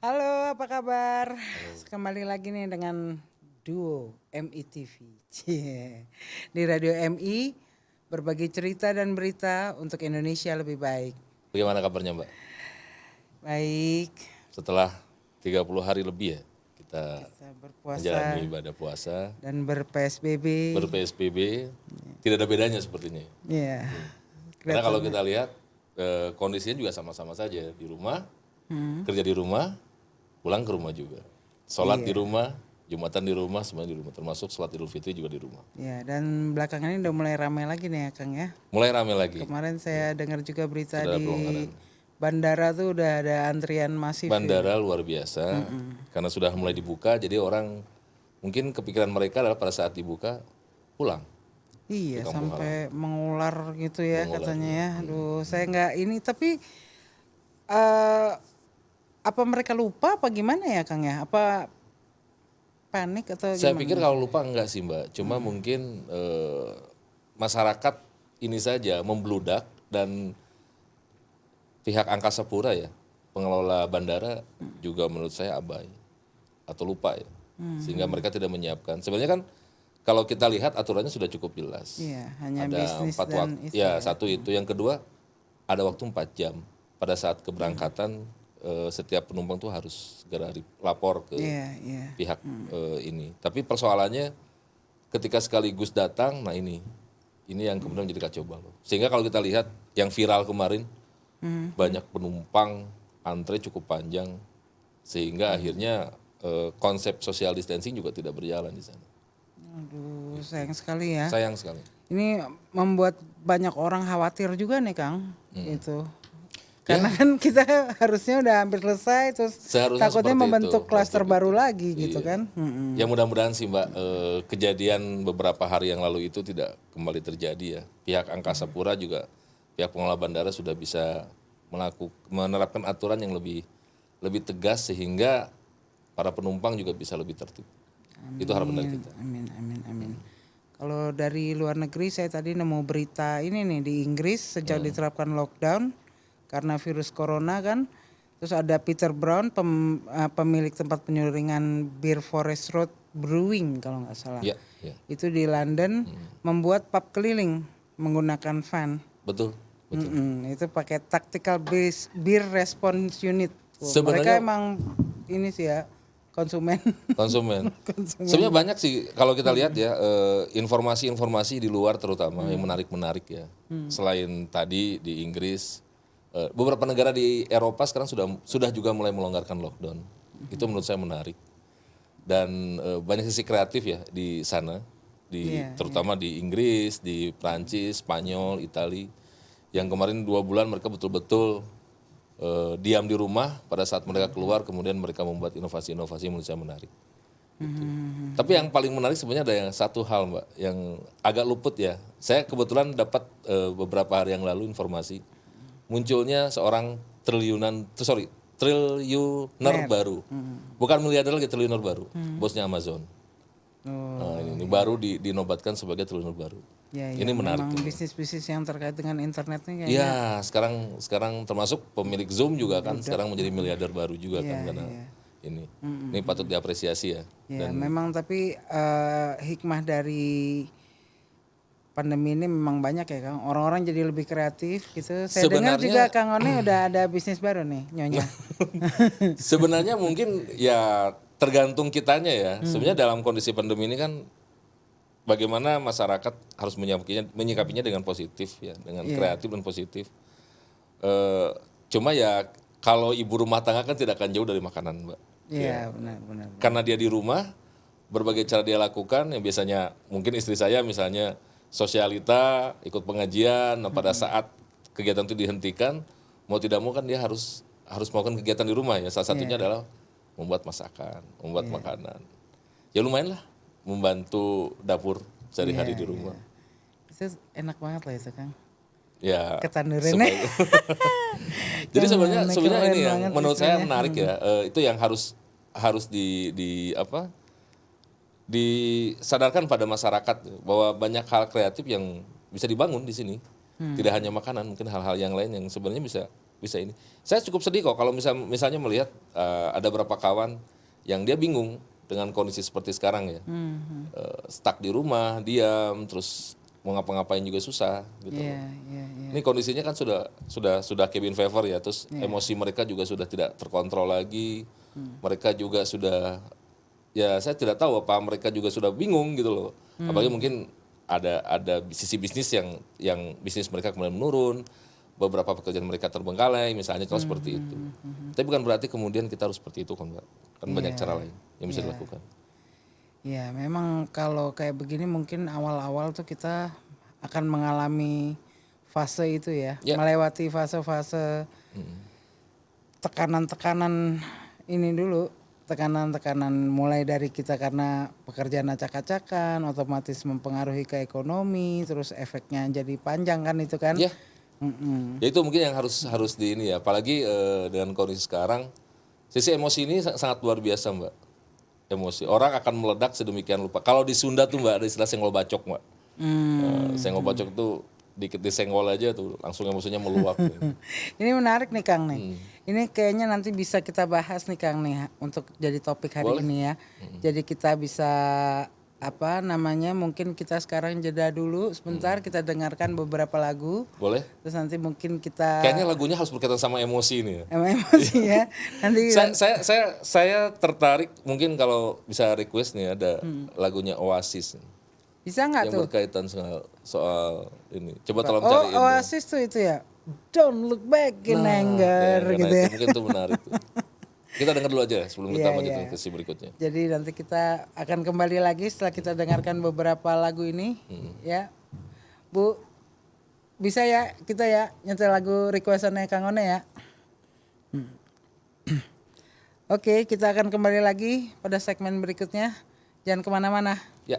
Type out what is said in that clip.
Halo, apa kabar? Halo. Kembali lagi nih dengan duo MI TV. Cie. Di Radio MI, berbagi cerita dan berita untuk Indonesia lebih baik. Bagaimana kabarnya Mbak? Baik, Setelah 30 hari lebih ya kita kita menjalani berpuasa ibadah puasa, dan ber-PSBB. ber-PSBB, tidak ada bedanya sepertinya. Iya, Karena kalau kelihatannya. kita lihat kondisinya juga sama-sama saja di rumah, kerja di rumah, pulang ke rumah juga. Sholat di Iya, rumah, Jumatan di rumah, semuanya di rumah. Termasuk sholat Idul Fitri juga di rumah. iya. Dan belakangan ini udah mulai ramai lagi nih ya Kang ya. Mulai rame lagi, Kemarin saya dengar juga berita sudah ada di pelonggaran. bandara tuh udah ada antrian masif ya. Bandara luar biasa, karena sudah mulai dibuka, jadi orang mungkin kepikiran mereka adalah pada saat dibuka, pulang ke Iya, kampung halaman. sampai mengular gitu ya Mengular katanya ya. ya. Aduh, saya nggak ini tapi eh apa mereka lupa apa gimana ya Kang ya? Apa panik atau Saya pikir gimana? kalau lupa enggak sih Mbak, cuma mungkin masyarakat ini saja membludak dan pihak Angkasa Pura ya, pengelola bandara juga menurut saya abai atau lupa ya, sehingga mereka tidak menyiapkan. Sebenarnya kan kalau kita lihat aturannya sudah cukup jelas. Iya, hanya Ada bisnis 4 waktu, dan itu ya ya. satu itu, yang kedua ada waktu 4 jam pada saat keberangkatan. Setiap penumpang tuh harus segera lapor ke Iya, iya. pihak ini. Tapi persoalannya ketika sekaligus datang, nah ini yang kemudian menjadi kacau balau. Sehingga kalau kita lihat yang viral kemarin, banyak penumpang antre cukup panjang, sehingga akhirnya konsep social distancing juga tidak berjalan di sana. Aduh, sayang sekali ya. Sayang sekali. Ini membuat banyak orang khawatir juga nih Kang. Itu. Ya, Karena kan kita harusnya udah hampir selesai terus seharusnya takutnya seperti itu. membentuk klaster baru lagi gitu Iya. kan. Ya mudah-mudahan sih Mbak, kejadian beberapa hari yang lalu itu tidak kembali terjadi ya. Pihak Angkasa Pura juga, pihak pengelola bandara sudah bisa menerapkan aturan yang lebih tegas sehingga para penumpang juga bisa lebih tertib. Itu harapan dari kita. Amin, amin, amin. Kalau dari luar negeri saya tadi nemu berita ini nih di Inggris sejak diterapkan lockdown karena virus corona kan. Terus ada Peter Brown pemilik tempat penyulingan Bir Forest Road Brewing kalau nggak salah. Iya, iya. Itu di London membuat pub keliling menggunakan van. Betul, betul. Itu pakai tactical base beer response unit. Wah, mereka Sebenarnya emang ini sih ya konsumen. konsumen. Sebenarnya banyak sih kalau kita lihat ya, informasi-informasi di luar terutama yang menarik-menarik ya. Selain tadi di Inggris, beberapa negara di Eropa sekarang sudah juga mulai melonggarkan lockdown. Itu menurut saya menarik. Dan banyak sisi kreatif ya di sana, terutama di Inggris, di Prancis, Spanyol, Itali, yang kemarin 2 bulan mereka betul-betul diam di rumah. Pada saat mereka keluar kemudian mereka membuat inovasi-inovasi yang menurut saya menarik. Tapi yang paling menarik sebenarnya ada yang satu hal Mbak, yang agak luput ya. Saya kebetulan dapat beberapa hari yang lalu informasi munculnya seorang triliuner baru. Bukan miliarder lagi, triliuner baru. Bosnya Amazon. Nah, ini baru dinobatkan sebagai triliuner baru. Ya, Ini menarik. memang bisnis-bisnis yang terkait dengan internet nih kayaknya. Iya, sekarang termasuk pemilik Zoom juga kan sekarang menjadi miliarder baru juga kan karena ini patut diapresiasi ya. Ya, memang tapi hikmah dari pandemi ini memang banyak ya Kang. Orang-orang jadi lebih kreatif gitu. Saya dengar juga Sebenarnya Kang One udah ada bisnis baru nih, Nyonya. sebenarnya mungkin ya tergantung kitanya ya. Sebenarnya dalam kondisi pandemi ini kan bagaimana masyarakat harus menyikapinya dengan positif ya, dengan kreatif dan positif. Cuma ya kalau ibu rumah tangga kan tidak akan jauh dari makanan, Mbak. Iya, benar, benar. Karena dia di rumah, berbagai cara dia lakukan, yang biasanya mungkin istri saya misalnya sosialita, ikut pengajian, nah pada saat kegiatan itu dihentikan, mau tidak mau kan dia harus melakukan kegiatan di rumah ya. Salah satunya adalah membuat masakan, membuat makanan. Ya lumayan lah, membantu dapur sehari-hari di rumah. Itu enak banget lah itu Kang. Ya. Ketandurannya. Jadi sebenarnya keren ini yang banget menurut saya istilahnya. menarik ya, itu yang harus disadarkan pada masyarakat bahwa banyak hal kreatif yang bisa dibangun di sini. Tidak hanya makanan, mungkin hal-hal yang lain yang sebenarnya bisa ini. Saya cukup sedih kok kalau misalnya melihat ada beberapa kawan yang dia bingung dengan kondisi seperti sekarang ya. Stuck di rumah, diam, terus mau ngapa-ngapain juga susah gitu. Ini kondisinya kan sudah cabin fever ya, terus emosi mereka juga sudah tidak terkontrol lagi. Mereka juga sudah, ya saya tidak tahu apa mereka juga sudah bingung gitu loh. Apalagi mungkin ada sisi bisnis yang bisnis mereka kemudian menurun, beberapa pekerjaan mereka terbengkalai misalnya kalau seperti itu. Tapi bukan berarti kemudian kita harus seperti itu kan Mbak. Kan banyak cara lain yang bisa dilakukan. Ya memang kalau kayak begini mungkin awal-awal tuh kita akan mengalami fase itu ya. Melewati fase-fase tekanan-tekanan ini dulu. Tekanan-tekanan mulai dari kita karena pekerjaan acak-acakan, otomatis mempengaruhi ke ekonomi, terus efeknya jadi panjang kan itu kan. Ya itu mungkin yang harus di ini ya. Apalagi dengan kondisi sekarang, sisi emosi ini sangat luar biasa Mbak. Emosi orang akan meledak sedemikian rupa. Kalau di Sunda tuh Mbak ada istilah senggol bacok Mbak. Senggol bacok tuh dikit disenggol aja tuh langsung emosinya meluap. Ini menarik nih Kang nih. Ini kayaknya nanti bisa kita bahas nih Kang nih untuk jadi topik hari ini ya. Jadi kita bisa mungkin kita sekarang jeda dulu sebentar, kita dengarkan beberapa lagu. Boleh? Terus nanti mungkin kita kayaknya lagunya harus berkaitan sama emosi ini ya. Emosi ya. Nanti saya tertarik mungkin kalau bisa request nih ada lagunya Oasis. Bisa nggak tuh? Yang berkaitan soal ini. Coba tolong cariin. Oasis tuh itu ya. Don't look back in anger gitu ya. Mungkin itu menarik tuh. Kita dengar dulu aja sebelum kita lanjut ke si berikutnya. Jadi nanti kita akan kembali lagi setelah kita dengarkan beberapa lagu ini. Ya, Bu, bisa ya kita ya nyetel lagu requestannya Kang One ya. Oke, kita akan kembali lagi pada segmen berikutnya. Jangan kemana-mana. Ya.